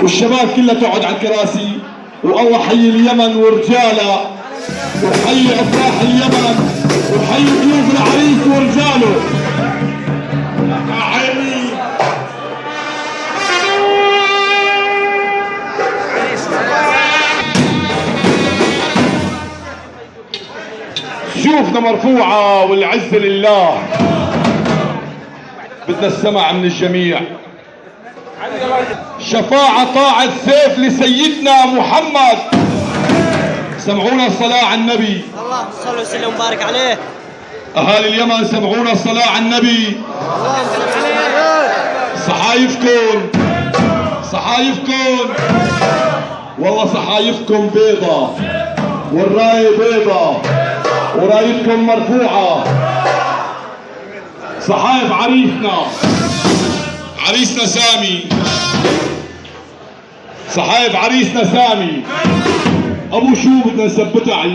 والشباب كلها تقعد على الكراسي، والله حي اليمن ورجاله، وحي افراح اليمن، وحي ضيوف العريس ورجاله. سيوفنا مرفوعه والعز لله، بدنا السمع من الجميع. شفاعة طاعة سيف لسيدنا محمد. سمعونا الصلاة على النبي. الله صلى وسلم وبارك عليه. أهالي اليمن سمعونا الصلاة على النبي. صحايفكم صحايفكم والله صحايفكم بيضة، والراية بيضة، ورايتكم مرفوعة. صحايف عريسنا سامي، صحايف عريسنا سامي. ابو شو بدنا نثبتها على